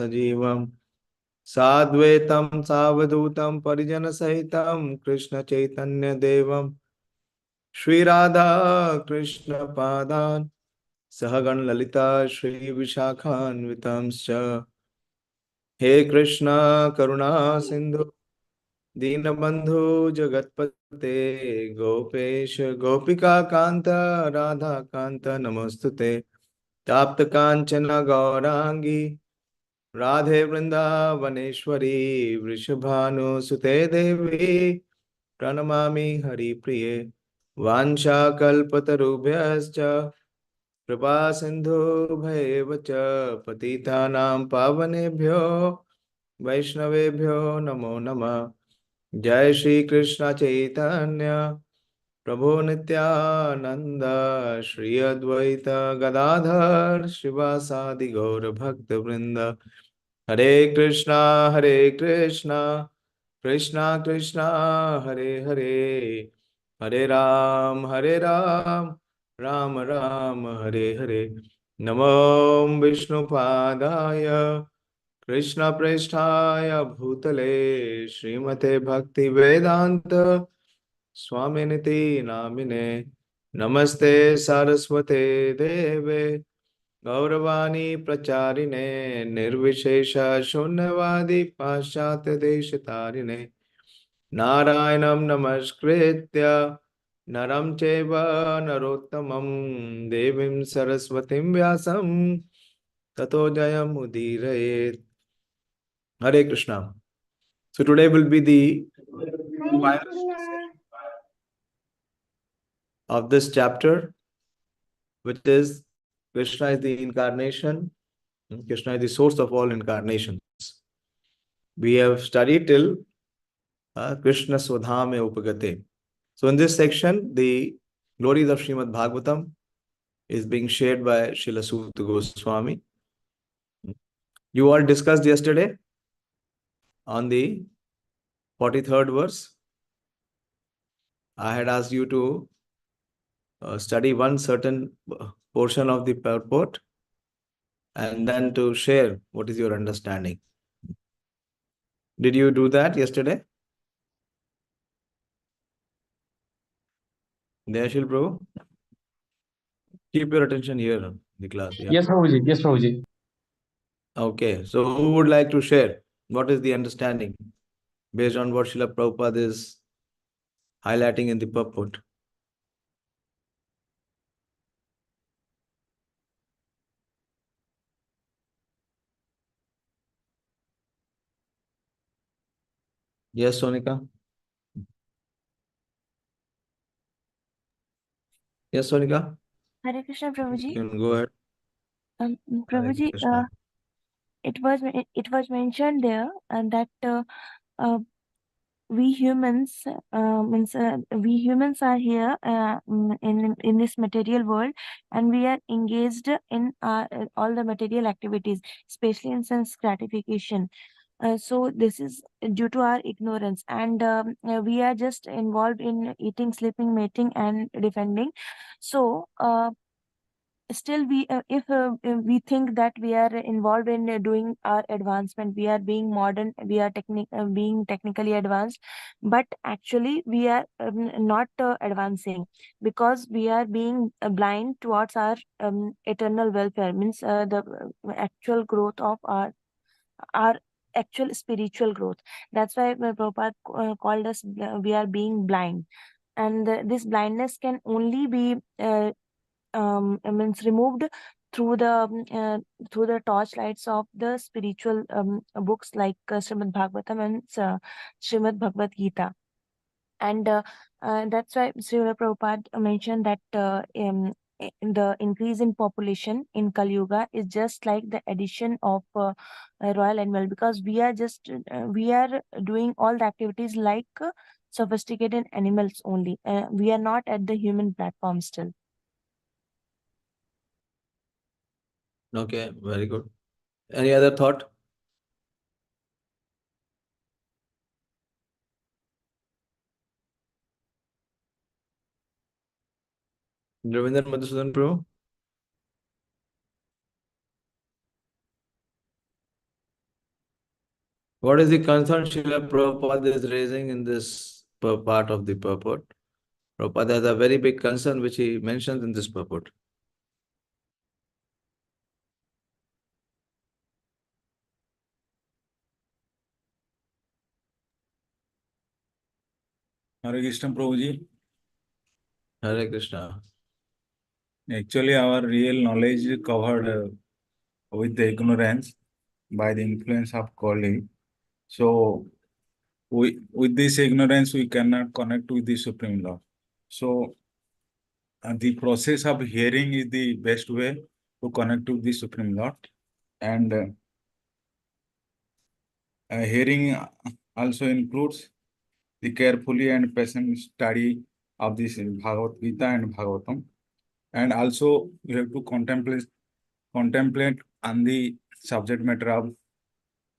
sajivam sadvaitam savadhutam parijana sahitam Krishna Chaitanya Devam Shri Radha Krishna Padan Sahagan Lalita Shri Vishakhan Vitamscha He Krishna Karuna Sindhu Dinabandhu Jagatpate Gopesh Gopika Kanta Radha Kanta Namostute Tapta Kanchana Gaurangi Radhe Vrindavaneshwari Vrishabhanu Sute Devi Pranamami Hari Priye Vansha Kalpatarubhyascha Kripa Sindhu Bhayevacha Patitanam Pavanebhyo Vaishnavebhyo Namo Namah Jai Shri Krishna Chaitanya Prabhu Nityananda Shri Advaita Gadadhar Shivasadi Gaura Bhakta Vrinda Hare Krishna Krishna Krishna Hare Hare Hare Ram Ram Ram Hare Hare Namo Vishnu Padaya Krishna Preshthaya Bhutale Srimate Bhakti Vedanta Swaminiti Namine Namaste Saraswate Deve Gauravani Pracharine Nirvishesha Shunyavadi Paschatya Deshatarine Narayanam Namaskritya Naram Cheva Narottamam Devim Saraswatim Vyasam Tato Jayam Udirayet. Hare Krishna. So today will be the final session of this chapter, which is Krishna is the incarnation. Krishna is the source of all incarnations. We have studied till Krishna Swadhame Upagate. So in this section, the glories of Śrīmad-Bhāgavatam is being shared by Srila Sūta Gosvāmī. You all discussed yesterday on the 43rd verse. I had asked you to study one certain portion of the purport and then to share what is your understanding. Did you do that yesterday? Dayashil Prabhu? Keep your attention here in the class. Yeah. Yes, Prabhuji. Yes, Prabhuji. Okay, so who would like to share what is the understanding based on what Srila Prabhupada is highlighting in the purport? Yes, Sonika? Yes, Sonika? Hare Krishna, Prabhuji. You can go ahead. Hare Prabhuji, Krishna. it was mentioned there that we humans we humans are here in this material world, and we are engaged in all the material activities, especially in sense gratification. So this is due to our ignorance, and we are just involved in eating, sleeping, mating, and defending. So still if we think that we are involved in doing our advancement, we are being modern, we are being technically advanced, but actually we are not advancing, because we are being blind towards our eternal welfare, means the actual growth of our actual spiritual growth. That's why Prabhupada called us we are being blind, and this blindness can only be means removed through the torchlights of the spiritual books like Śrīmad-Bhāgavatam and Śrīmad-Bhagavad-Gita. And that's why Srila Prabhupada mentioned that the increase in population in Kali Yuga is just like the addition of a royal animal, because we are just we are doing all the activities like sophisticated animals only. We are not at the human platform still. Okay, very good. Any other thought? Ravindra Madhusudan Prabhu? What is the concern Srila Prabhupada is raising in this part of the purport? Prabhupada has a very big concern which he mentions in this purport. Hare Krishna Prabhuji. Hare Krishna. Actually, our real knowledge is covered with the ignorance by the influence of colleague. So, with this ignorance, we cannot connect with the Supreme Lord. So, the process of hearing is the best way to connect with the Supreme Lord. And hearing also includes the carefully and patient study of this Bhagavad Gita and Bhagavatam. And also, you have to contemplate on the subject matter of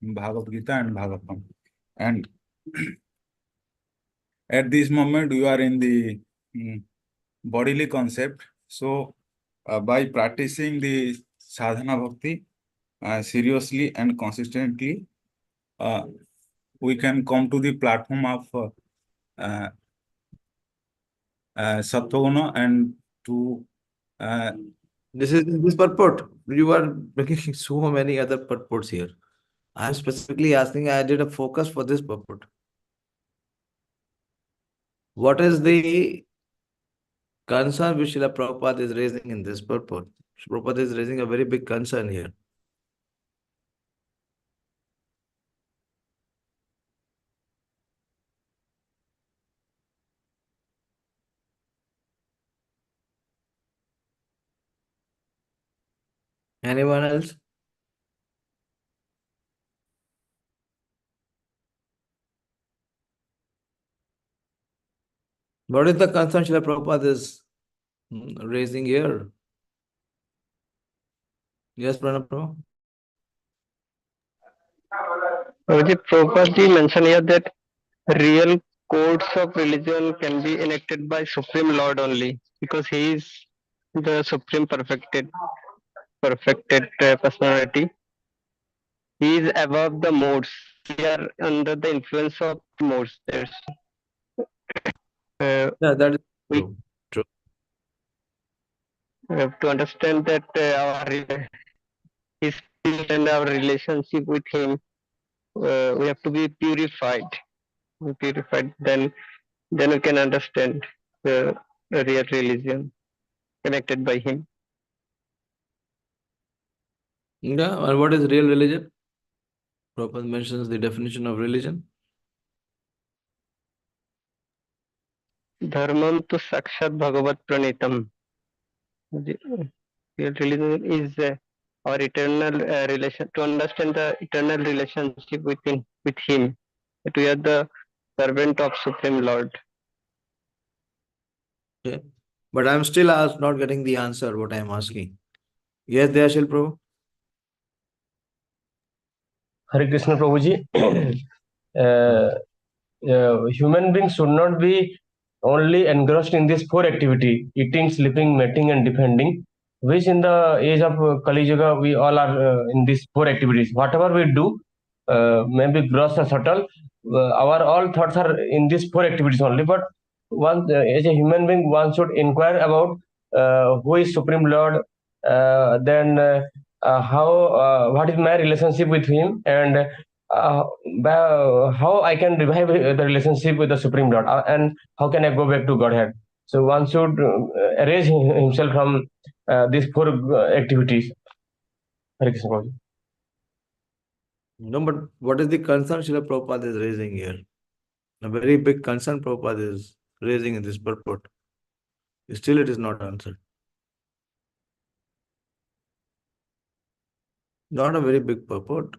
Bhagavad Gita and Bhagavatam. And at this moment, you are in the bodily concept. So, by practicing the sadhana bhakti seriously and consistently, we can come to the platform of sattva and to This is this purport. You are making so many other purports here. I am specifically asking, I did a focus for this purport. What is the concern which Srila Prabhupada is raising in this purport? Srila Prabhupada is raising a very big concern here. Anyone else? What is the concern Srila Prabhupada is raising here? Yes, Pranab Prabhu? Prabhupada mentioned here that real codes of religion can be enacted by Supreme Lord only because he is the supreme perfected personality. He is above the modes. We are under the influence of modes. Yeah, that is We true. True. have to understand that our his spirit and our relationship with him, we have to be purified. Purified, then we can understand the real religion connected by him. Yeah, and what is real religion? Prabhupada mentions the definition of religion. Dharmam tu sakshat bhagavat pranitam. Real religion is our eternal relation, to understand the eternal relationship with him. That we are the servant of Supreme Lord. Okay. But I'm still not getting the answer what I'm asking. Yes, Dayashil Prabhu? Hare Krishna Prabhuji. Human beings should not be only engrossed in this four activity: eating, sleeping, mating, and defending. Which in the age of Kali Yuga, we all are in these four activities. Whatever we do, maybe gross or subtle, our all thoughts are in these four activities only. But one, as a human being, one should inquire about who is Supreme Lord, then what is my relationship with him, and how I can revive the relationship with the Supreme Lord, and how can I go back to Godhead. So one should erase himself from these four activities. Hare Krishna Prabhuji. No, but what is the concern Srila Prabhupada is raising here? A very big concern Prabhupada is raising in this purport. Still it is not answered. Not a very big purport.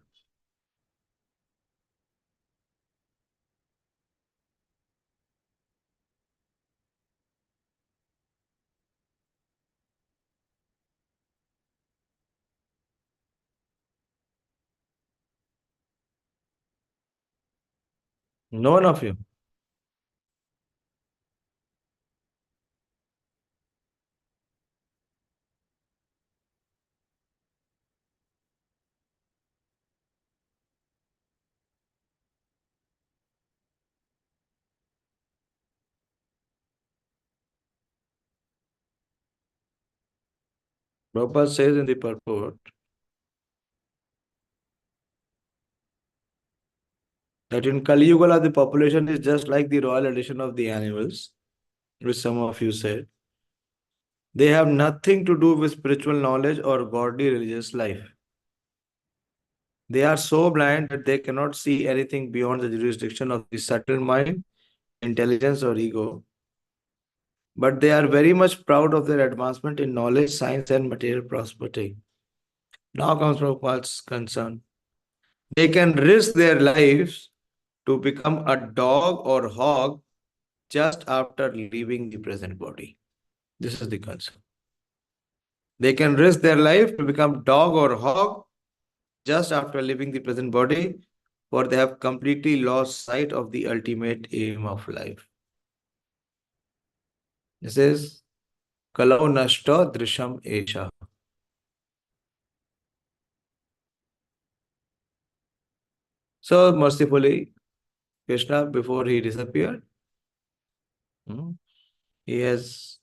No one of you. Prabhupada says in the purport that in Kali Yuga the population is just like the royal addition of the animals, which some of you said. They have nothing to do with spiritual knowledge or godly religious life. They are so blind that they cannot see anything beyond the jurisdiction of the subtle mind, intelligence, or ego. But they are very much proud of their advancement in knowledge, science, and material prosperity. Now comes Prabhupada's concern. They can risk their lives to become a dog or hog just after leaving the present body. This is the concern. They can risk their life to become dog or hog just after leaving the present body, for they have completely lost sight of the ultimate aim of life. This is Kalau Nashta Drisham Esha. So mercifully, Krishna, before he disappeared, he has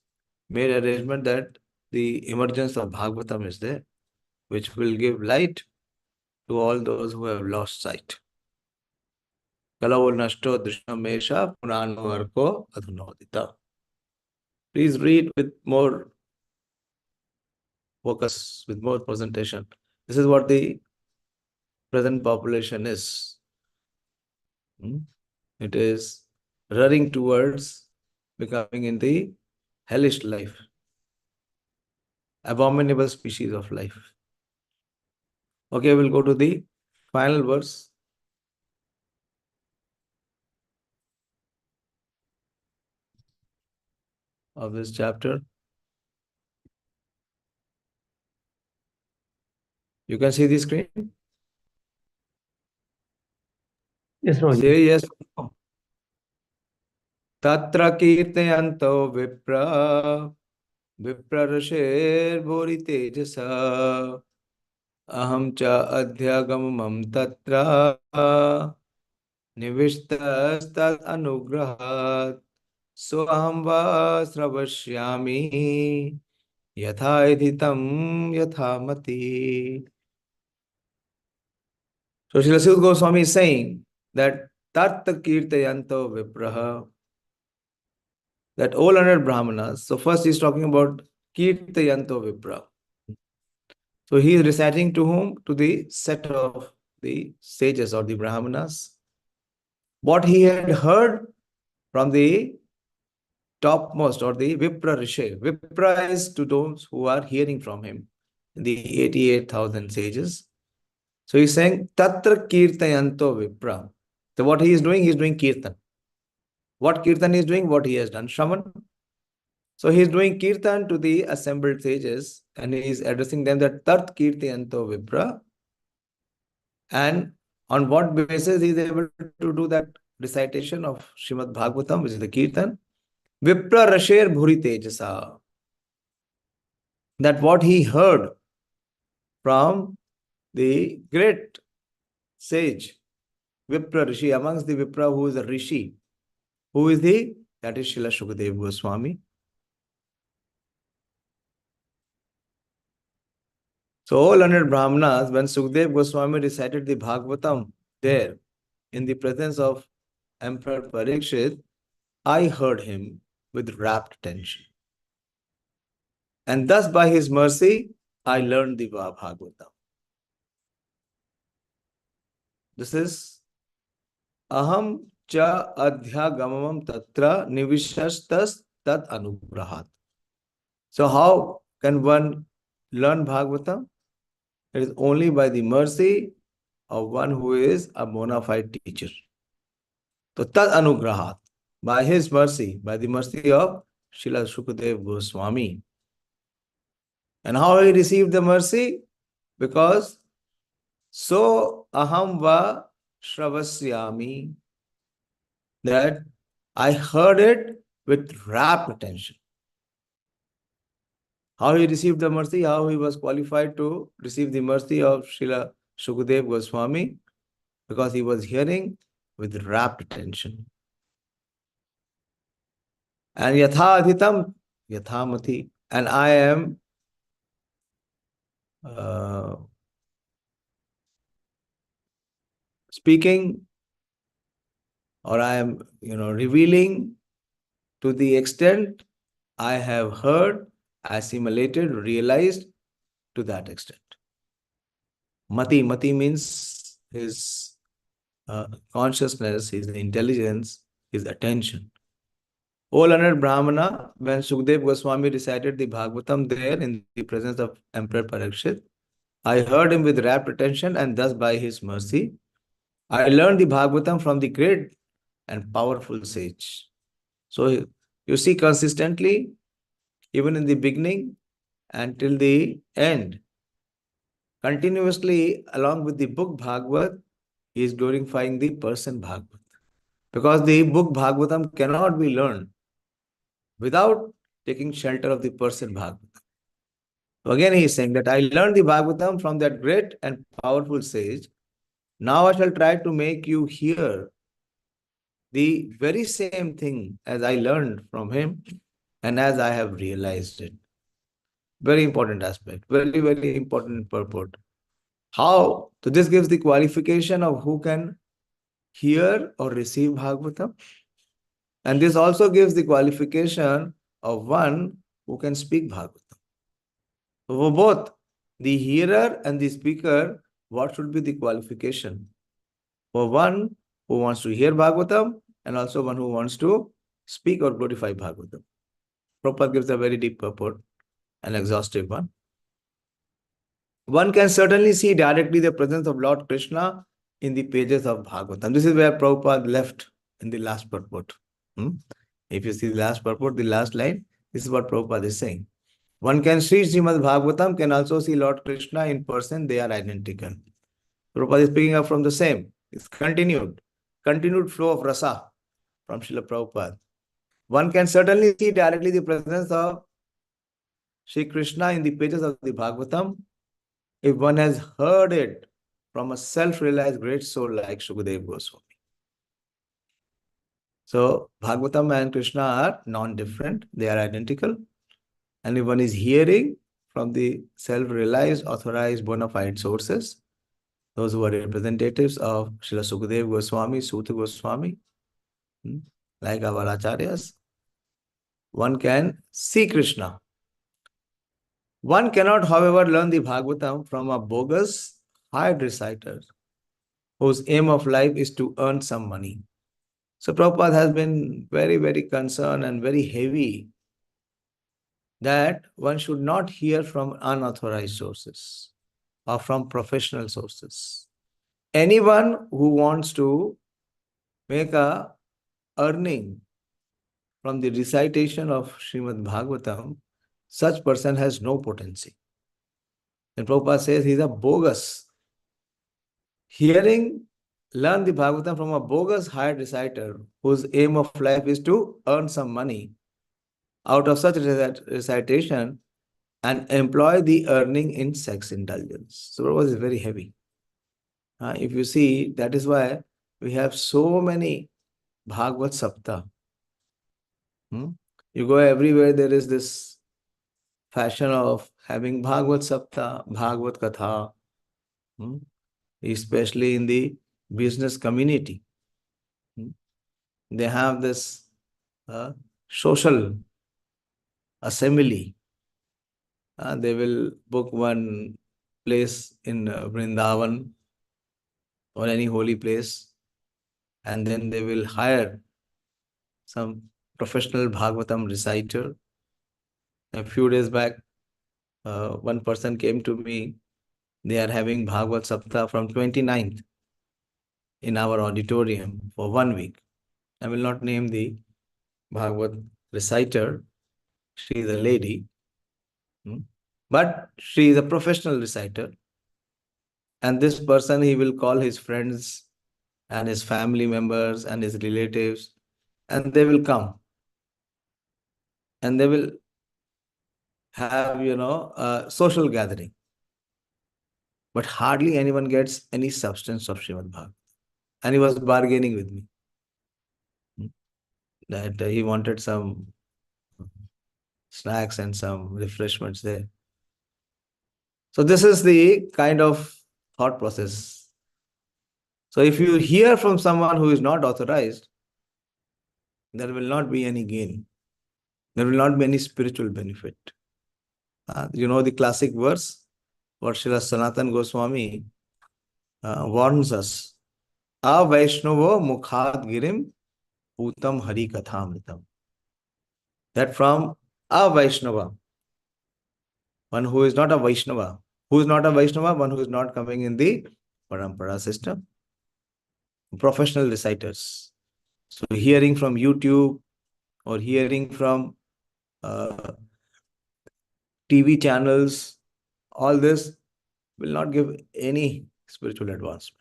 made arrangement that the emergence of Bhagavatam is there, which will give light to all those who have lost sight. Kalau Nashto Drisham Esha Purano Arko Adhunodita. Please read with more focus, with more presentation. This is what the present population is. It is running towards becoming in the hellish life, abominable species of life. Okay, we'll go to the final verse. Of this chapter. You can see the screen? Yes, Prabhuji. Say yes. Tatra kīrtayato viprā viprarṣer bhūri-tejasaḥ ahaṁ cādhyagamaṁ tatra niviṣṭas tad-anugrahāt ahaṁ śrāvayiṣyāmi yathā-dhītaṁ yathā-mati. So Sūta Gosvāmī is saying that tatra kīrtayato viprā, that all learned brāhmanas. So first he is talking about kīrtayato viprā. So he is reciting to whom? To the set of the sages or the brāhmanas. What he had heard from the topmost or the viprarṣer. Vipra is to those who are hearing from him, the 88,000 sages. So he's saying tatra kīrtayato viprā. So what he is doing kirtan. What kirtan he is doing? What he has done, Shravan. So he is doing kirtan to the assembled sages and he is addressing them that tat kīrtayato viprā. And on what basis he is able to do that recitation of Śrīmad-Bhāgavatam, which is the kirtan? Viprarṣer bhūri-tejasaḥ. That what he heard from the great sage, Vipra Rishi, amongst the Vipra who is a Rishi. Who is he? That is Śrīla Śukadeva Gosvāmī. So all learned brāhmanas, when Śukadeva Gosvāmī recited the Bhāgavatam there, in the presence of Emperor Parīkṣit, I heard him with rapt attention. And thus by his mercy, I learned the Bhāgavatam. This is ahaṁ cādhyagamaṁ tatra niviṣṭas tad-anugrahāt. So how can one learn Bhagavatam? It is only by the mercy of one who is a bona fide teacher. So tad-anugrahāt, by his mercy, by the mercy of Śrīla Śukadeva Gosvāmī. And how he received the mercy? Because so ahaṁ va śrāvayiṣyāmi, that I heard it with rapt attention. How he received the mercy, how he was qualified to receive the mercy of Śrīla Śukadeva Gosvāmī, because he was hearing with rapt attention. And yathādhītaṁ, yathā-mati, and I am speaking, or I am, revealing to the extent I have heard, assimilated, realized to that extent. Mati means his consciousness, his intelligence, his attention. O learned Brahmana, when Śukadeva Gosvāmī recited the Bhagavatam there in the presence of Emperor Parīkṣit, I heard him with rapt attention, and thus by his mercy, I learned the Bhagavatam from the great and powerful sage. So you see, consistently, even in the beginning until the end, continuously along with the book Bhagavat, he is glorifying the person Bhagavat. Because the book Bhagavatam cannot be learned without taking shelter of the person Bhagavatam. So again, he is saying that I learned the Bhagavatam from that great and powerful sage. Now I shall try to make you hear the very same thing as I learned from him and as I have realized it. Very important aspect, very, very important purport. How? So this gives the qualification of who can hear or receive Bhagavatam. And this also gives the qualification of one who can speak Bhagavatam. So for both the hearer and the speaker, what should be the qualification? For one who wants to hear Bhagavatam and also one who wants to speak or glorify Bhagavatam. Prabhupada gives a very deep purport, an exhaustive one. One can certainly see directly the presence of Lord Kṛṣṇa in the pages of Bhagavatam. This is where Prabhupada left in the last purport. If you see the last purport, the last line, this is what Prabhupada is saying. One can see Śrīmad-Bhāgavatam, can also see Lord Kṛṣṇa in person, they are identical. Prabhupada is picking up from the same. It's continued flow of rasa from Srila Prabhupada. One can certainly see directly the presence of Śrī Kṛṣṇa in the pages of the Bhagavatam if one has heard it from a self-realized great soul like Śukadeva Gosvāmī. So Bhagavatam and Krishna are non-different, they are identical. And if one is hearing from the self-realized, authorized, bona fide sources, those who are representatives of Srila Śukadeva Gosvāmī, Sūta Gosvāmī, like our acharyas, one can see Krishna. One cannot, however, learn the Bhagavatam from a bogus hired reciter whose aim of life is to earn some money. So Prabhupada has been very, very concerned and very heavy that one should not hear from unauthorized sources or from professional sources. Anyone who wants to make a earning from the recitation of Śrīmad-Bhāgavatam, such person has no potency. And Prabhupada says he is a bogus. Learn the Bhagavatam from a bogus hired reciter whose aim of life is to earn some money out of such recitation and employ the earning in sex indulgence. So Prabhupada is very heavy. If you see, that is why we have so many Bhagavat Sapta. You go everywhere, there is this fashion of having Bhagavat Sapta, Bhagavat Katha, especially in the business community. They have this social assembly. They will book one place in Vrindavan or any holy place, and then they will hire some professional Bhagavatam reciter. A few days back, one person came to me. They are having Bhagavat Sapta from 29th in our auditorium for 1 week. I will not name the Bhagavat reciter. She is a lady, but she is a professional reciter. And this person, he will call his friends and his family members and his relatives, and they will come. And they will have, a social gathering. But hardly anyone gets any substance of Śrīmad-Bhāgavatam. And he was bargaining with me that he wanted some snacks and some refreshments there. So this is the kind of thought process. So if you hear from someone who is not authorized, there will not be any gain. There will not be any spiritual benefit. You know the classic verse, what Srila Sanatana Gosvāmī warns us. Vaishnava mukhat girim putam hari kathamritam. That from a Vaishnava, one who is not a Vaishnava. Who is not a Vaishnava? One who is not coming in the parampara system. Professional reciters. So hearing from YouTube or hearing from TV channels, all this will not give any spiritual advancement.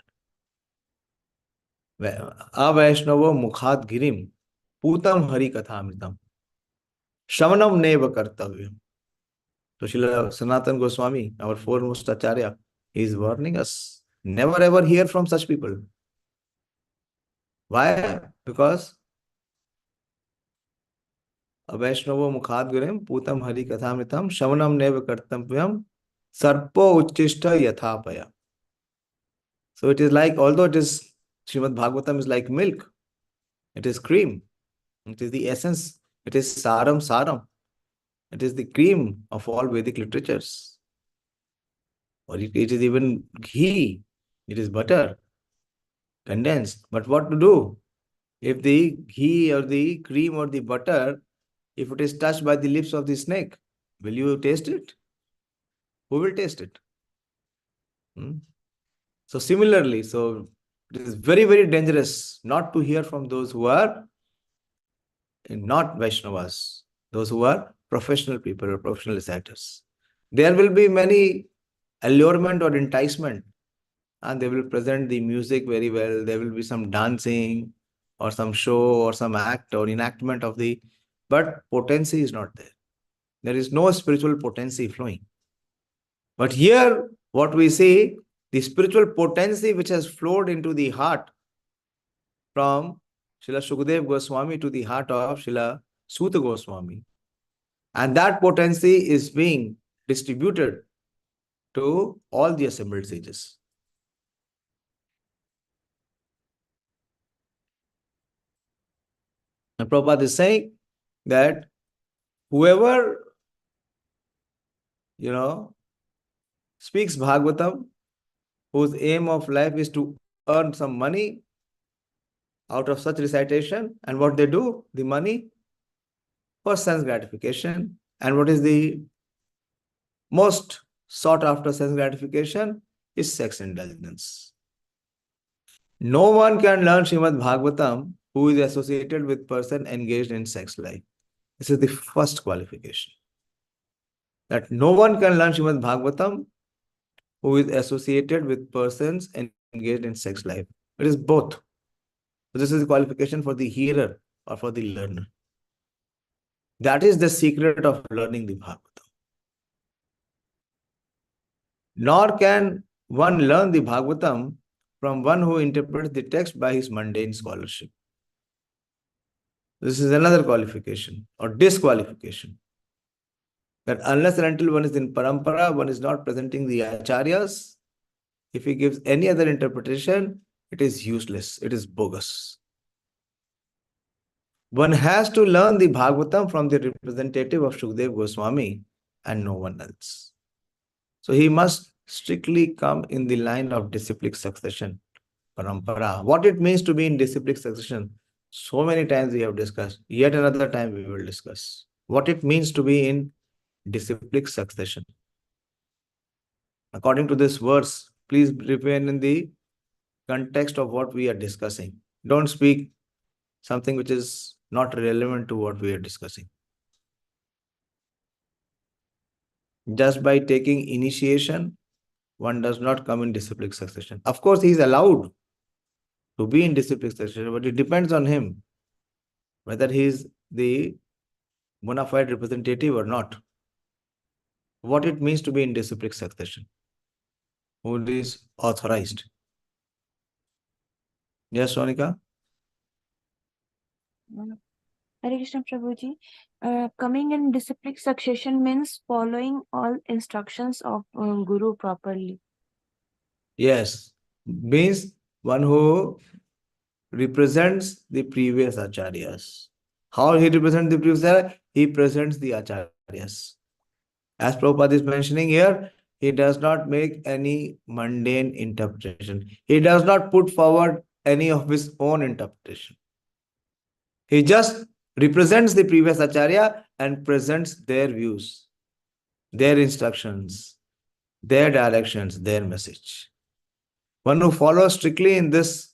Avaishnava mukhat girim putam hari kathamritam shravanam neva kartavyam. So Srila Sanatana Gosvāmī, our foremost acharya, he is warning us, never ever hear from such people. Why? Because Vaishnava mukhat girim putam hari kathamritam shravanam neva kartavyam sarpo uchchishta yathā-paya. So it is like, although it is Śrīmad-Bhāgavatam is like milk, it is cream, it is the essence, it is saram. It is the cream of all Vedic literatures. Or it is even ghee, it is butter, condensed. But what to do? If the ghee or the cream or the butter, if it is touched by the lips of the snake, will you taste it? Who will taste it? So similarly, so it is very, very dangerous not to hear from those who are not Vaishnavas, those who are professional people or professional reciters. There will be many allurement or enticement, and they will present the music very well. There will be some dancing or some show or some act or enactment of the, but potency is not there. There is no spiritual potency flowing. But here, what we see, the spiritual potency which has flowed into the heart from Srila Śukadeva Gosvāmī to the heart of Srila Sūta Gosvāmī. And that potency is being distributed to all the assembled sages. And Prabhupada is saying that whoever, speaks Bhagavatam, whose aim of life is to earn some money out of such recitation, and what they do, the money for sense gratification. And what is the most sought after sense gratification is sex indulgence. No one can learn Śrīmad-Bhāgavatam who is associated with person engaged in sex life. This is the first qualification. That no one can learn Śrīmad-Bhāgavatam who is associated with persons engaged in sex life. It is both. So this is the qualification for the hearer or for the learner. That is the secret of learning the Bhagavatam. Nor can one learn the Bhagavatam from one who interprets the text by his mundane scholarship. This is another qualification or disqualification. That unless and until one is in parampara, one is not presenting the acharyas. If he gives any other interpretation, it is useless, it is bogus. One has to learn the Bhagavatam from the representative of Śukadeva Gosvāmī and no one else. So he must strictly come in the line of disciplic succession, parampara. What it means to be in disciplic succession, so many times we have discussed. Yet another time we will discuss what it means to be in disciplic succession. According to this verse, please remain in the context of what we are discussing. Don't speak something which is not relevant to what we are discussing. Just by taking initiation, one does not come in disciplic succession. Of course, he is allowed to be in disciplic succession, but it depends on him whether he is the bona fide representative or not. What it means to be in disciplic succession. Who is authorized? Yes, Sonika? Hare Krishna Prabhuji. Coming in disciplic succession means following all instructions of Guru properly. Yes, means one who represents the previous acharyas. How he represents the previous acharya? He presents the acharyas. As Prabhupada is mentioning here, he does not make any mundane interpretation. He does not put forward any of his own interpretation. He just represents the previous acharya and presents their views, their instructions, their directions, their message. One who follows strictly in this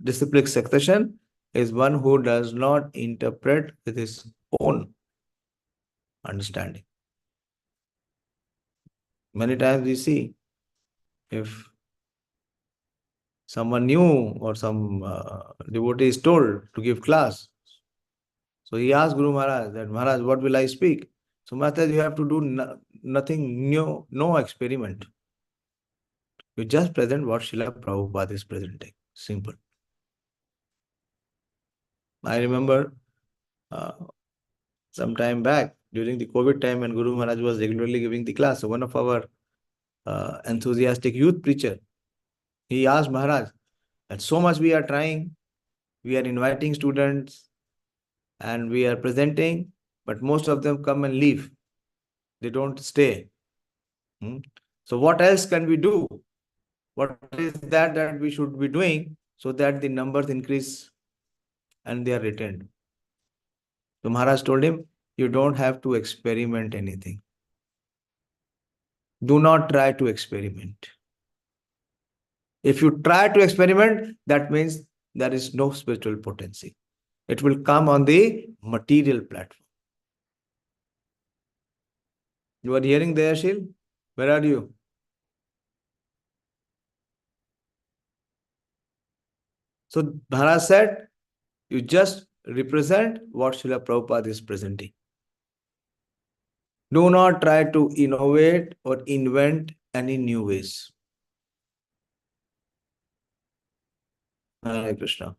disciplic succession is one who does not interpret with his own understanding. Many times we see, if someone new or some devotee is told to give class, so he asks Guru Maharaj that, Maharaj, what will I speak? So Maharaj says, you have to do nothing new, no experiment. You just present what Srila Prabhupada is presenting. Simple. I remember some time back, during the COVID time, when Guru Maharaj was regularly giving the class, so one of our enthusiastic youth preacher, he asked Maharaj that so much we are trying, we are inviting students and we are presenting, but most of them come and leave. They don't stay. So what else can we do? What is that we should be doing so that the numbers increase and they are retained? So Maharaj told him, you don't have to experiment anything. Do not try to experiment. If you try to experiment, that means there is no spiritual potency. It will come on the material platform. You are hearing there, Shil? Where are you? So Maharaj said, you just represent what Srila Prabhupada is presenting. Do not try to innovate or invent any new ways. Hare Krishna.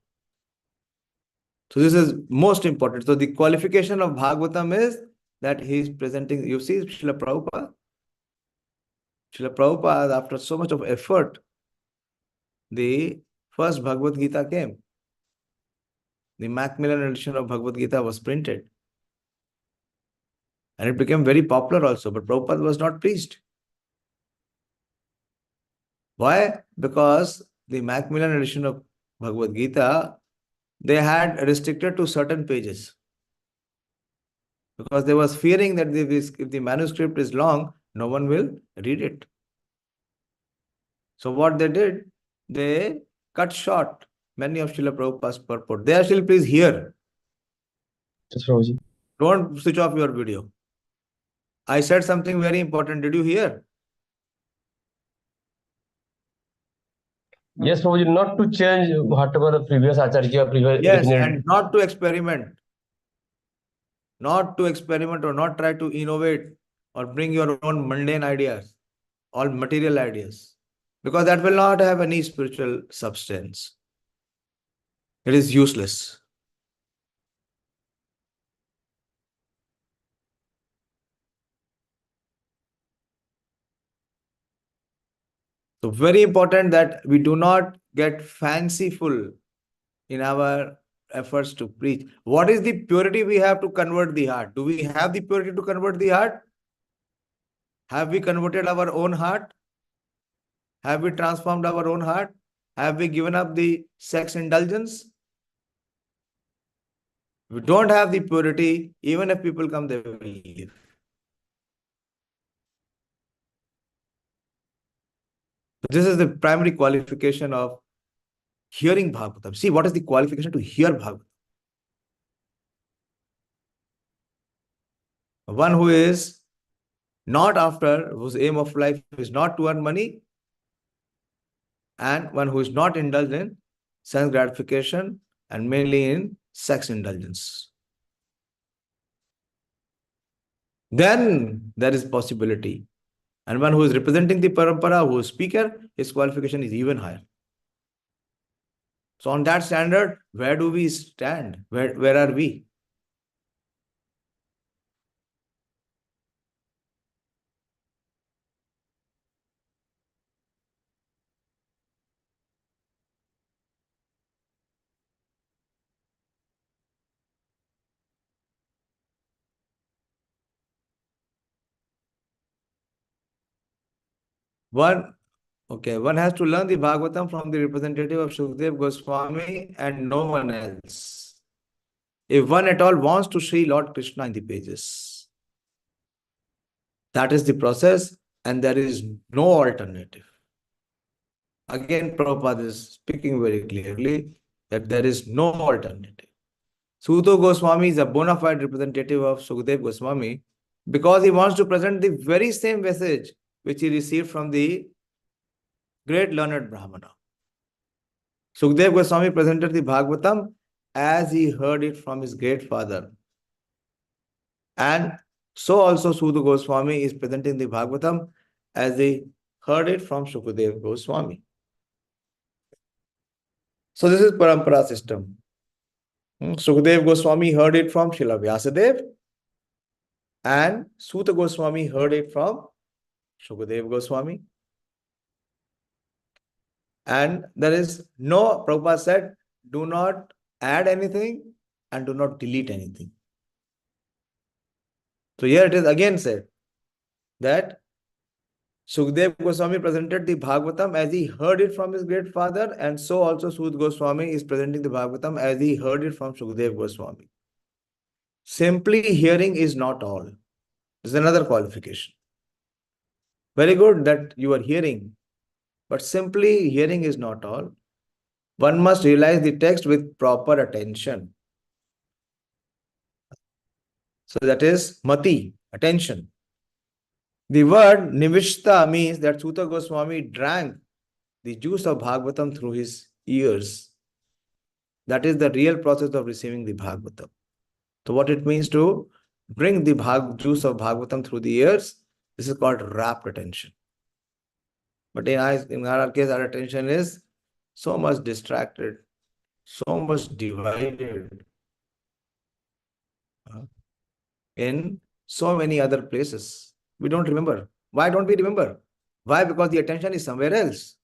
So this is most important. So the qualification of Bhagavatam is that he is presenting, you see Srila Prabhupada. Srila Prabhupada, after so much of effort, the first Bhagavad Gita came. The Macmillan edition of Bhagavad Gita was printed. And it became very popular also, but Prabhupada was not pleased. Why? Because the Macmillan edition of Bhagavad Gita, they had restricted to certain pages. Because they was fearing that if the manuscript is long, no one will read it. So what they did, they cut short many of Srila Prabhupada's purport. They are still, please hear. Yes, Prabhuji. Don't switch off your video. I said something very important. Did you hear? Yes, Prabhuji, not to change whatever the previous Acharya previous Yes, originated. and not to experiment. Not to experiment or not try to innovate or bring your own mundane ideas, all material ideas. Because that will not have any spiritual substance. It is useless. So very important that we do not get fanciful in our efforts to preach. What is the purity we have to convert the heart? Do we have the purity to convert the heart? Have we converted our own heart? Have we transformed our own heart? Have we given up the sex indulgence? If we don't have the purity, even if people come, they will leave. This is the primary qualification of hearing Bhagavatam. See, what is the qualification to hear Bhagavatam? One who is not after, whose aim of life is not to earn money, and one who is not indulged in sense gratification and mainly in sex indulgence. Then there is possibility. And one who is representing the parampara, who is speaker, his qualification is even higher. So on that standard, where do we stand? Where are we? One has to learn the Bhagavatam from the representative of Śukadeva Gosvāmī and no one else. If one at all wants to see Lord Kṛṣṇa in the pages. That is the process, and there is no alternative. Again, Prabhupada is speaking very clearly that there is no alternative. Sūta Gosvāmī is a bona fide representative of Śukadeva Gosvāmī because he wants to present the very same message which he received from the great learned brāhmaṇa. Śukadeva Gosvāmī presented the Bhagavatam as he heard it from his great father. And so also Sūta Gosvāmī is presenting the Bhagavatam as he heard it from Śukadeva Gosvāmī. So this is parampara system. Śukadeva Gosvāmī heard it from Śrīla Vyasadeva and Sūta Gosvāmī heard it from Śukadeva Gosvāmī. And there is no, Prabhupada said, do not add anything and do not delete anything. So here it is again said that Śukadeva Gosvāmī presented the Bhagavatam as he heard it from his great father, and so also Sūta Gosvāmī is presenting the Bhagavatam as he heard it from Śukadeva Gosvāmī. Simply hearing is not all. This is another qualification. Very good that you are hearing, but simply hearing is not all. One must realize the text with proper attention. So that is mati, attention. The word niviṣṭa means that Sūta Gosvāmī drank the juice of Bhagavatam through his ears. That is the real process of receiving the Bhagavatam. So what it means to bring the juice of Bhagavatam through the ears, this is called rapt attention. But in our case, our attention is so much distracted, so much divided in so many other places. We don't remember. Why don't we remember? Why? Because the attention is somewhere else.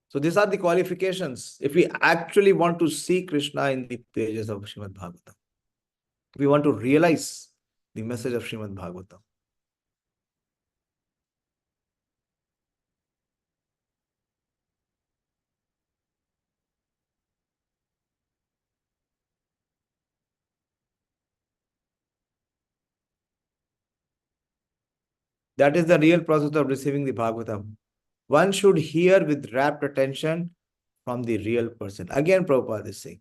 So these are the qualifications. If we actually want to see Krishna in the pages of Śrīmad-Bhāgavatam, if we want to realize the message of Śrīmad-Bhāgavatam. That is the real process of receiving the Bhagavatam. One should hear with rapt attention from the real person. Again, Prabhupada is saying.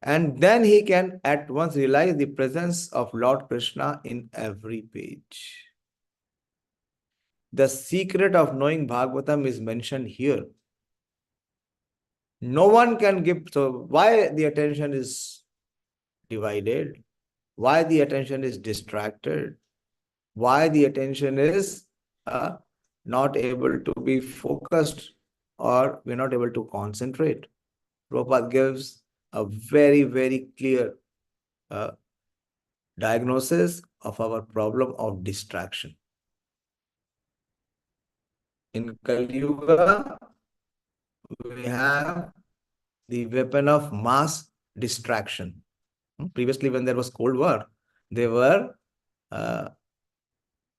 And then he can at once realize the presence of Lord Kṛṣṇa in every page. The secret of knowing Bhagavatam is mentioned here. No one can give. So why the attention is divided? Why the attention is distracted? Why the attention is not able to be focused, or we're not able to concentrate? Prabhupada gives a very, very clear diagnosis of our problem of distraction. In Kali Yuga, we have the weapon of mass distraction. Previously, when there was Cold War, they were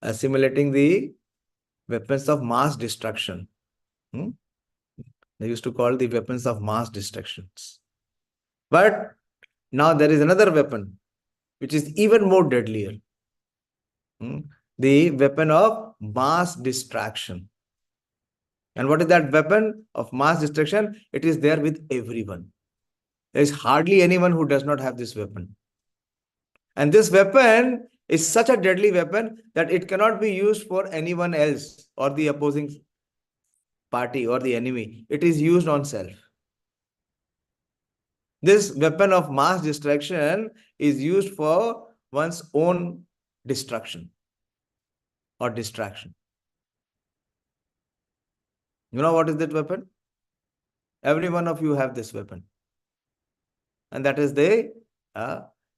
assimilating the weapons of mass destruction. They used to call the weapons of mass destructions. But now there is another weapon, which is even more deadlier. The weapon of mass distraction. And what is that weapon of mass distraction? It is there with everyone. There is hardly anyone who does not have this weapon. And this weapon is such a deadly weapon that it cannot be used for anyone else or the opposing party or the enemy. It is used on self. This weapon of mass distraction is used for one's own destruction or distraction. You know what is that weapon? Every one of you have this weapon. And that is the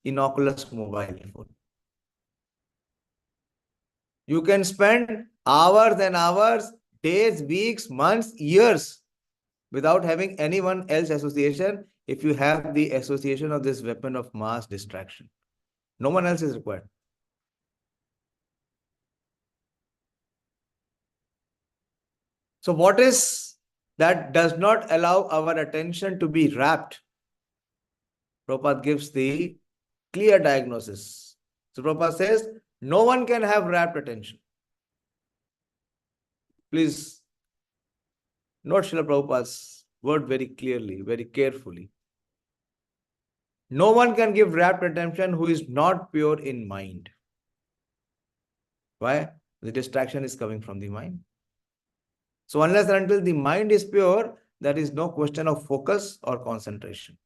innocuous mobile phone. You can spend hours and hours, days, weeks, months, years without having anyone else association if you have the association of this weapon of mass distraction. No one else is required. So what is that does not allow our attention to be rapt? Prabhupada gives the clear diagnosis. So Prabhupada says, no one can have rapt attention. Please note Srila Prabhupada's word very clearly, very carefully. No one can give rapt attention who is not pure in mind. Why? The distraction is coming from the mind. So unless and until the mind is pure, there is no question of focus or concentration.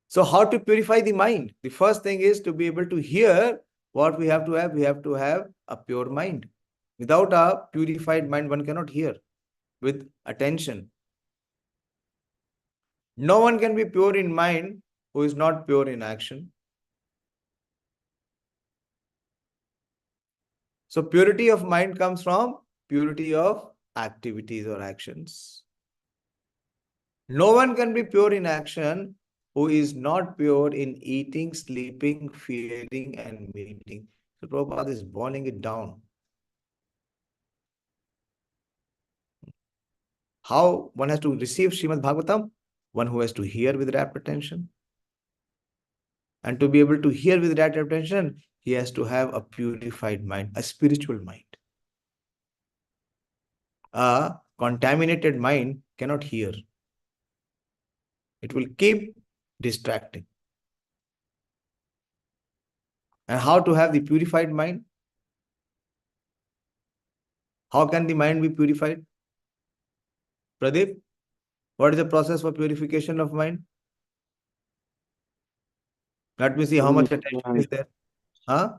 So how to purify the mind? The first thing is to be able to hear what we have to have. We have to have a pure mind. Without a purified mind, one cannot hear with attention. No one can be pure in mind who is not pure in action. So purity of mind comes from purity of activities or actions. No one can be pure in action who is not pure in eating, sleeping, feeling, and mating. So Prabhupada is boiling it down. How one has to receive Śrīmad-Bhāgavatam? One who has to hear with rapt attention. And to be able to hear with rapt attention, he has to have a purified mind, a spiritual mind. A contaminated mind cannot hear. It will keep distracting. And how to have the purified mind? How can the mind be purified? Pradeep, what is the process for purification of mind? Let me see how much attention is there. Huh?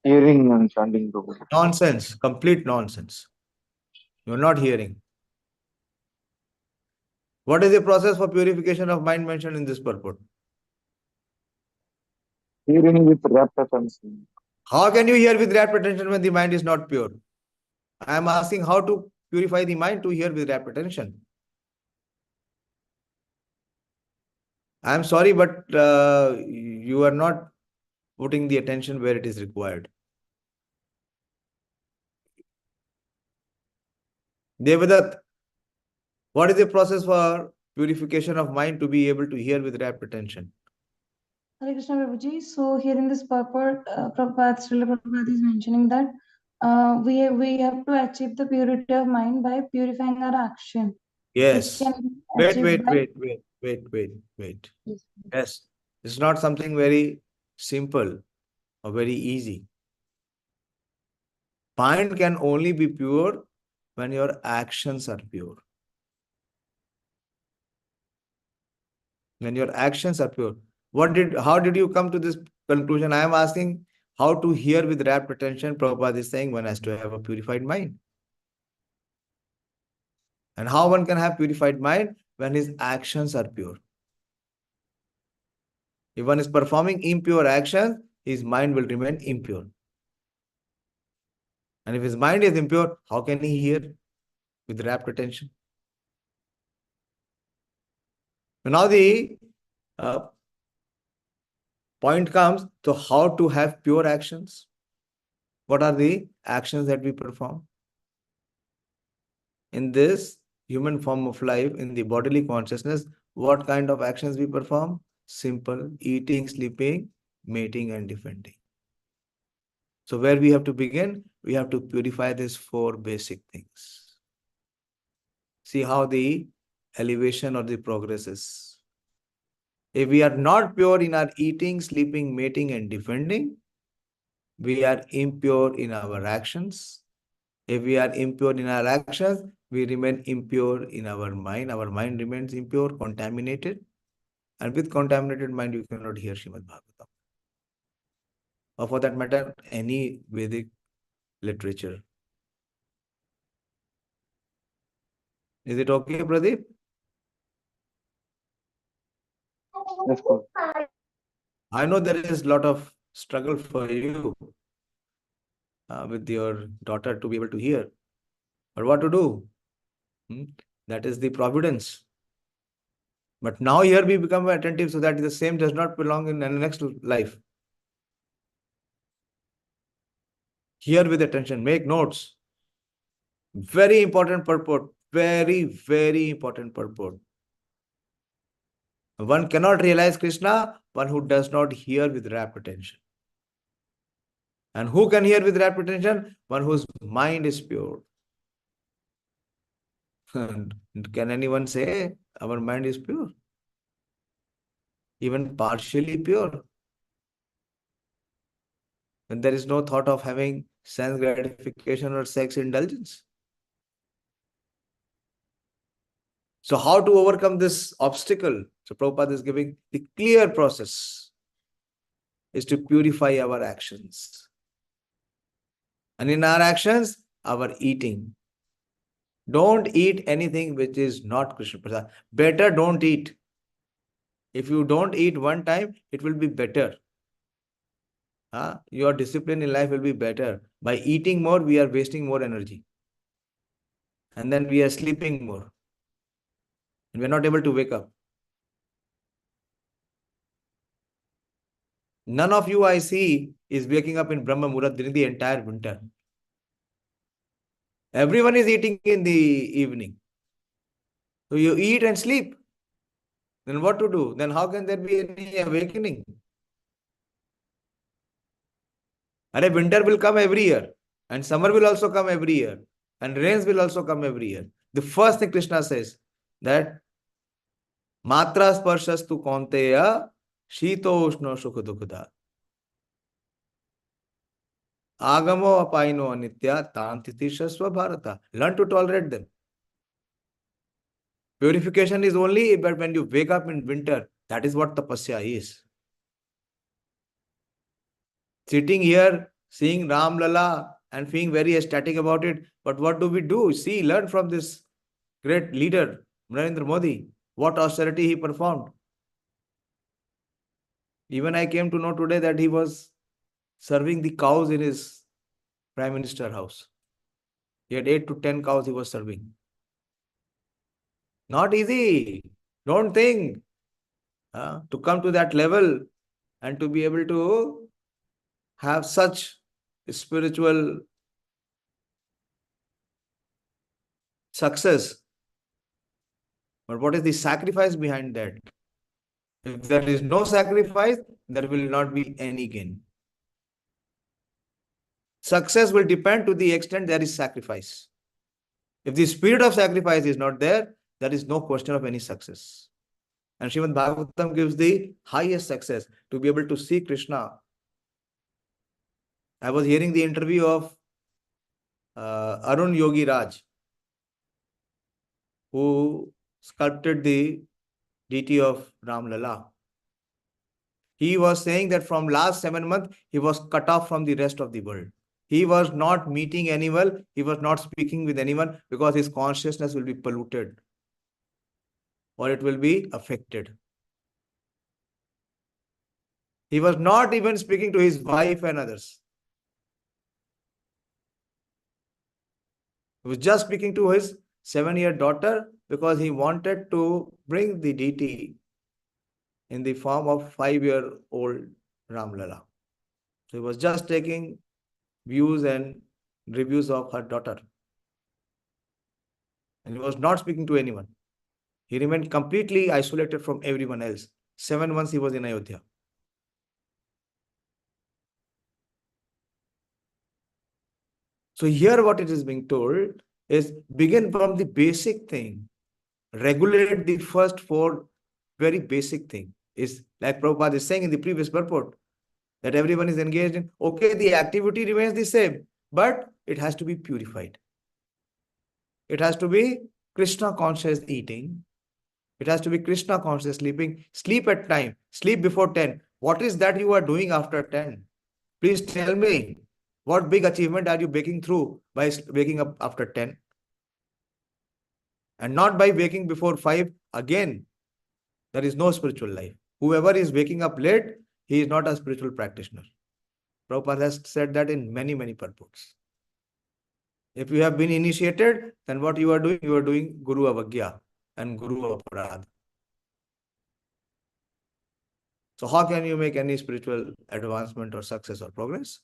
Hearing and chanting. Nonsense, complete nonsense. You are not hearing. What is the process for purification of mind mentioned in this purport? Hearing with rapt attention. How can you hear with rapt attention when the mind is not pure? I am asking how to purify the mind to hear with rapt attention. I am sorry, but you are not putting the attention where it is required. Devadatt, what is the process for purification of mind to be able to hear with rapt attention? Hare Krishna Prabhuji. So here in this purport, Srila Prabhupada is mentioning that we have to achieve the purity of mind by purifying our action. Yes. Which can be Wait. Yes. Yes. It's not something very simple or very easy. Mind can only be pure when your actions are pure. When your actions are pure. How did you come to this conclusion? I am asking how to hear with rapt attention. Prabhupada is saying one has to have a purified mind. And how one can have purified mind? When his actions are pure. If one is performing impure actions, his mind will remain impure. And if his mind is impure, how can he hear with rapt attention? Now the point comes to how to have pure actions. What are the actions that we perform? In this human form of life, in the bodily consciousness, what kind of actions we perform? Simple: eating, sleeping, mating, and defending. So where we have to begin? We have to purify these four basic things. See how the elevation or the progress is. If we are not pure in our eating, sleeping, mating, and defending, we are impure in our actions. If we are impure in our actions, we remain impure in our mind. Our mind remains impure, contaminated. And with contaminated mind, you cannot hear Śrīmad-Bhāgavatam. Or for that matter, any Vedic literature. Is it okay, Pradeep? Yes, Guru. I know there is a lot of struggle for you with your daughter to be able to hear. But what to do? That is the providence. But now here we become attentive so that the same does not belong in the next life. Hear with attention, make notes. Very important purport. Very, very important purport. One cannot realize Krishna, one who does not hear with rapt attention. And who can hear with rapt attention? One whose mind is pure. Can anyone say our mind is pure? Even partially pure. And there is no thought of having sense gratification or sex indulgence. So how to overcome this obstacle? So Prabhupada is giving the clear process is to purify our actions. And in our actions, our eating. Don't eat anything which is not Krishna Prasad. Better don't eat. If you don't eat one time, it will be better. Your discipline in life will be better. By eating more, we are wasting more energy. And then we are sleeping more. And we are not able to wake up. None of you I see is waking up in Brahma Muhurat during the entire winter. Everyone is eating in the evening. So you eat and sleep. Then what to do? Then how can there be any awakening? And winter will come every year. And summer will also come every year. And rains will also come every year. The first thing Krishna says that Matra sparshas-tu kaunteya shito ushno sukha dukkha agamo apaino anitya tantitisha bharata. Learn to tolerate them. Purification is only but when you wake up in winter. That is what tapasya is. Sitting here, seeing Ram Lala and being very ecstatic about it. But what do we do? See, learn from this great leader, Narendra Modi, what austerity he performed. Even I came to know today that he was serving the cows in his Prime Minister house. He had 8 to 10 cows he was serving. Not easy. Don't think to come to that level and to be able to have such spiritual success. But what is the sacrifice behind that? If there is no sacrifice, there will not be any gain. Success will depend to the extent there is sacrifice. If the spirit of sacrifice is not there, there is no question of any success. And Śrīmad-Bhāgavatam gives the highest success to be able to see Krishna. I was hearing the interview of Arun Yogi Raj, who sculpted the deity of Ram Lala. He was saying that from last 7 months, he was cut off from the rest of the world. He was not meeting anyone. He was not speaking with anyone because his consciousness will be polluted or it will be affected. He was not even speaking to his wife and others. He was just speaking to his 7-year daughter because he wanted to bring the deity in the form of 5-year-old Ram Lala. So he was just taking views and reviews of her daughter. And he was not speaking to anyone. He remained completely isolated from everyone else. 7 months he was in Ayodhya. So here what it is being told is begin from the basic thing. Regulate the first 4 very basic thing. Is like Prabhupada is saying in the previous purport that everyone is engaged in. Okay, the activity remains the same, but it has to be purified. It has to be Krishna conscious eating. It has to be Krishna conscious sleeping. Sleep at time. Sleep before 10. What is that you are doing after 10? Please tell me. What big achievement are you breaking through by waking up after 10? And not by waking before 5 again. There is no spiritual life. Whoever is waking up late, he is not a spiritual practitioner. Prabhupada has said that in many, many purports. If you have been initiated, then what you are doing Guru Avagya and Guru Aparadha. So how can you make any spiritual advancement or success or progress?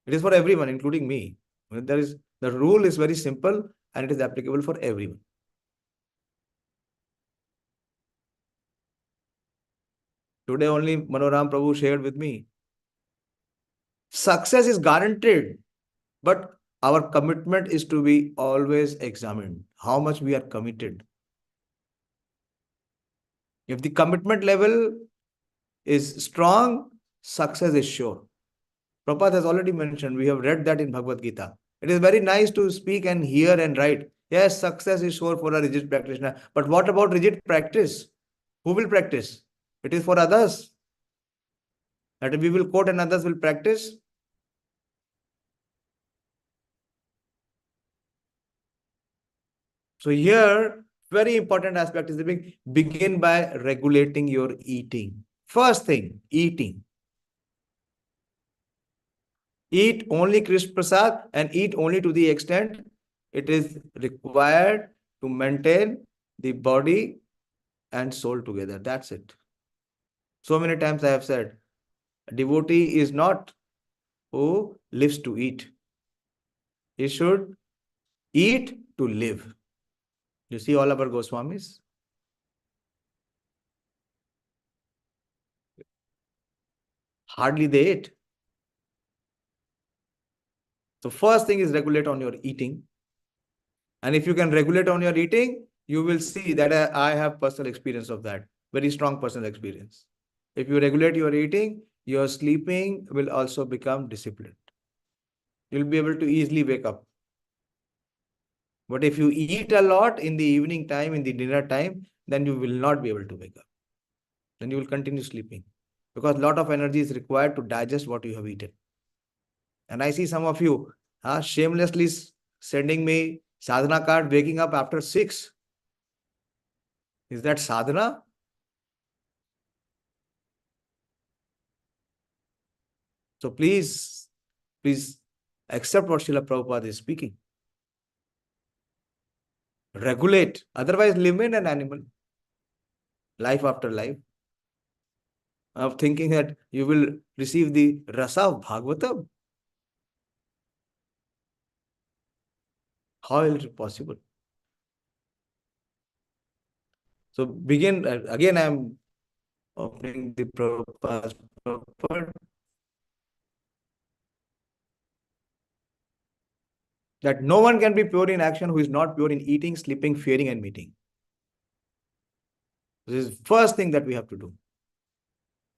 It is for everyone, including me. The rule is very simple and it is applicable for everyone. Today only Manoram Prabhu shared with me. Success is guaranteed, but our commitment is to be always examined. How much we are committed. If the commitment level is strong, success is sure. Prabhupada has already mentioned, we have read that in Bhagavad Gita. It is very nice to speak and hear and write. Yes, success is sure for a rigid practitioner. But what about rigid practice? Who will practice? It is for others. That we will quote and others will practice. So here, very important aspect is begin by regulating your eating. First thing, eating. Eat only Krishna Prasad and eat only to the extent it is required to maintain the body and soul together. That's it. So many times I have said, a devotee is not who lives to eat. He should eat to live. You see all our Goswamis? Hardly they ate. So first thing is regulate on your eating. And if you can regulate on your eating, you will see that I have personal experience of that. Very strong personal experience. If you regulate your eating, your sleeping will also become disciplined. You'll be able to easily wake up. But if you eat a lot in the evening time, in the dinner time, then you will not be able to wake up. Then you will continue sleeping. Because a lot of energy is required to digest what you have eaten. And I see some of you shamelessly sending me sadhana card, waking up after 6. Is that sadhana? So please accept what Srila Prabhupada is speaking. Regulate. Otherwise, remain an animal. Life after life. Of thinking that you will receive the rasa of Bhāgavatam. How is it possible? So begin, again I am opening the Prabhupada's purport. That no one can be pure in action who is not pure in eating, sleeping, fearing and meeting. This is the first thing that we have to do.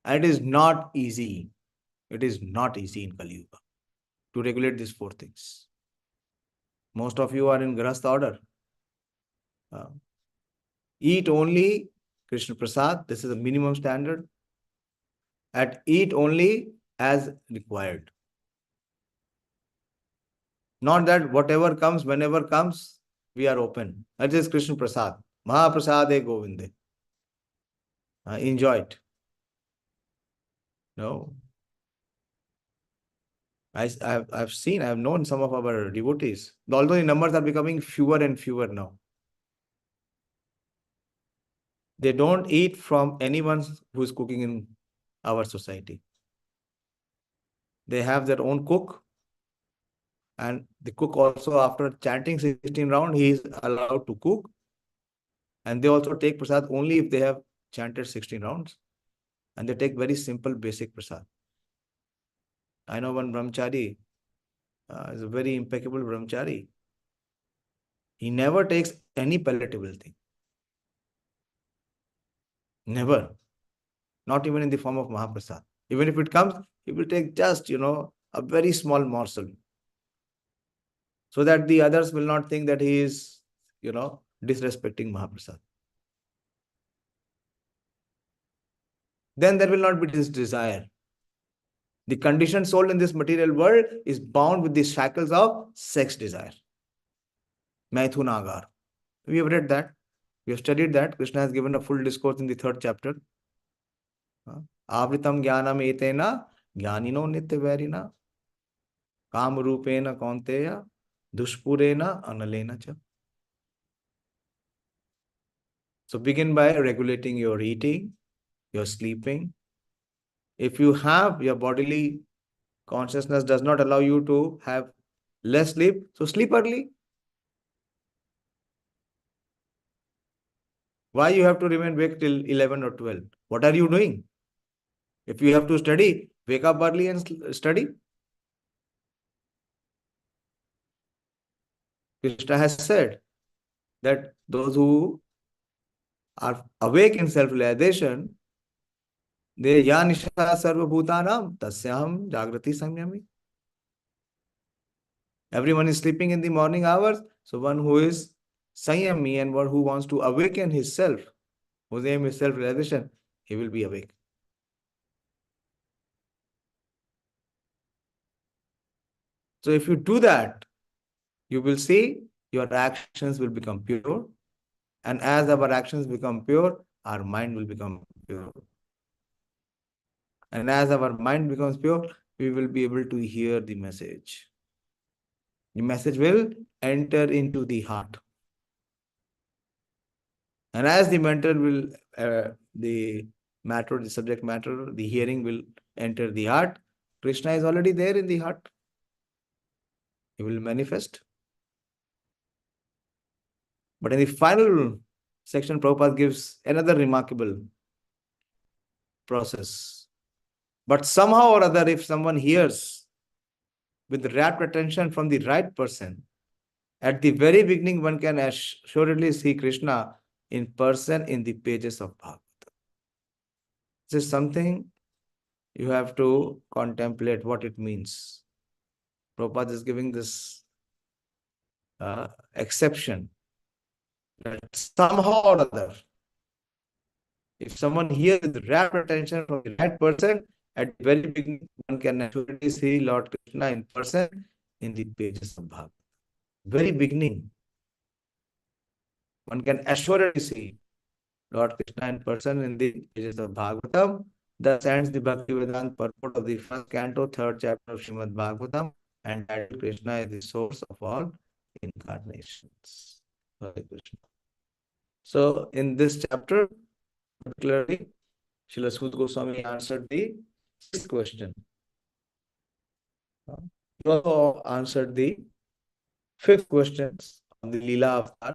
And it is not easy. It is not easy in Kali Yuga to regulate these 4 things. Most of you are in Grahastha order. Eat only Krishna Prasad. This is a minimum standard. And eat only as required. Not that whatever comes, whenever comes, we are open. That is Krishna Prasad. Mahaprasade Govinde. Enjoy it. No. I have known some of our devotees. Although the numbers are becoming fewer and fewer now. They don't eat from anyone who is cooking in our society. They have their own cook. And the cook also, after chanting 16 rounds, he is allowed to cook. And they also take prasad only if they have chanted 16 rounds. And they take very simple, basic prasad. I know one brahmachari is a very impeccable brahmachari. He never takes any palatable thing. Never. Not even in the form of Mahaprasad. Even if it comes, he will take just, a very small morsel. So that the others will not think that he is, disrespecting Mahaprasad. Then there will not be this desire. The conditioned soul in this material world is bound with the shackles of sex desire. Maithunagar. We have read that. We have studied that. Krishna has given a full discourse in the 3rd chapter. Avritam jnanam etena jnanino nityavarina kam rupena kaunteya dushpurena analena cha. So begin by regulating your eating, your sleeping. If you have your bodily consciousness does not allow you to have less sleep, so sleep early. Why you have to remain awake till 11 or 12? What are you doing? If you have to study, wake up early and study. Krishna has said that those who are awake in self-realization, they ya nisha sarva bhutanam tasyam jagrati samyami. Everyone is sleeping in the morning hours, so one who is samyami and one who wants to awaken his self, whose aim is self-realization, he will be awake. So if you do that, you will see your actions will become pure. And as our actions become pure, our mind will become pure. And as our mind becomes pure, we will be able to hear the message. The message will enter into the heart. And as the mental will, the subject matter, the hearing will enter the heart, Krishna is already there in the heart. He will manifest. But in the final section, Prabhupada gives another remarkable process. But somehow or other, if someone hears with rapt attention from the right person, at the very beginning, one can assuredly see Krishna in person in the pages of Bhagavatam. This is something you have to contemplate what it means. Prabhupada is giving this exception that somehow or other, if someone hears with rapt attention from the right person, at the very beginning, one can naturally see Lord Kṛṣṇa in person in the pages of Bhagavatam. Very beginning, one can assuredly see Lord Kṛṣṇa in person in the pages of Bhagavatam. Thus ends the Bhakti-Vedanta purport of the 1st canto, 3rd chapter of Śrīmad-Bhāgavatam, and titled Krishna is the source of all incarnations. Hare Krishna. So, in this chapter, particularly, Srila Sūta Gosvāmī answered the 6th question. He also answered the 5th question on the Leela avatar.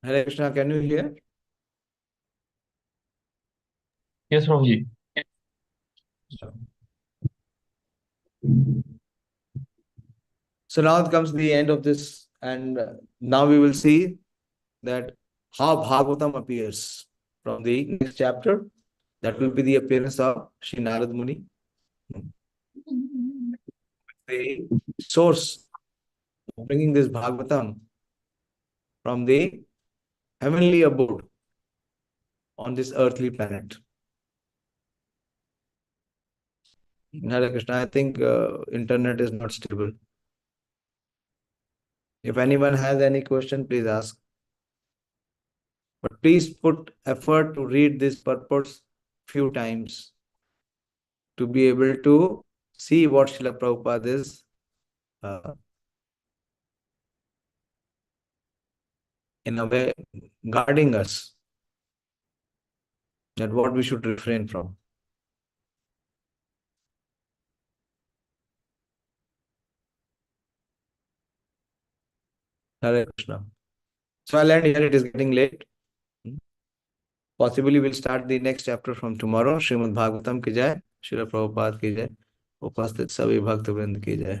Hare Krishna, can you hear? Yes, Prabhuji. So now comes the end of this, and now we will see that how Bhagavatam appears from the next chapter. That will be the appearance of Sri Narad Muni, the source of bringing this Bhagavatam from the heavenly abode on this earthly planet. Hare Krishna, I think internet is not stable. If anyone has any question, please ask. But please put effort to read these purports few times to be able to see what Srila Prabhupada is in a way guarding us, that what we should refrain from. Hare Krishna. So I'll end here, it is getting late. Possibly we'll start the next chapter from tomorrow. Śrīmad-Bhāgavatam ki jai, Srila Prabhupada ki jai, Upasthit Savi Bhakta Vrind ki jai.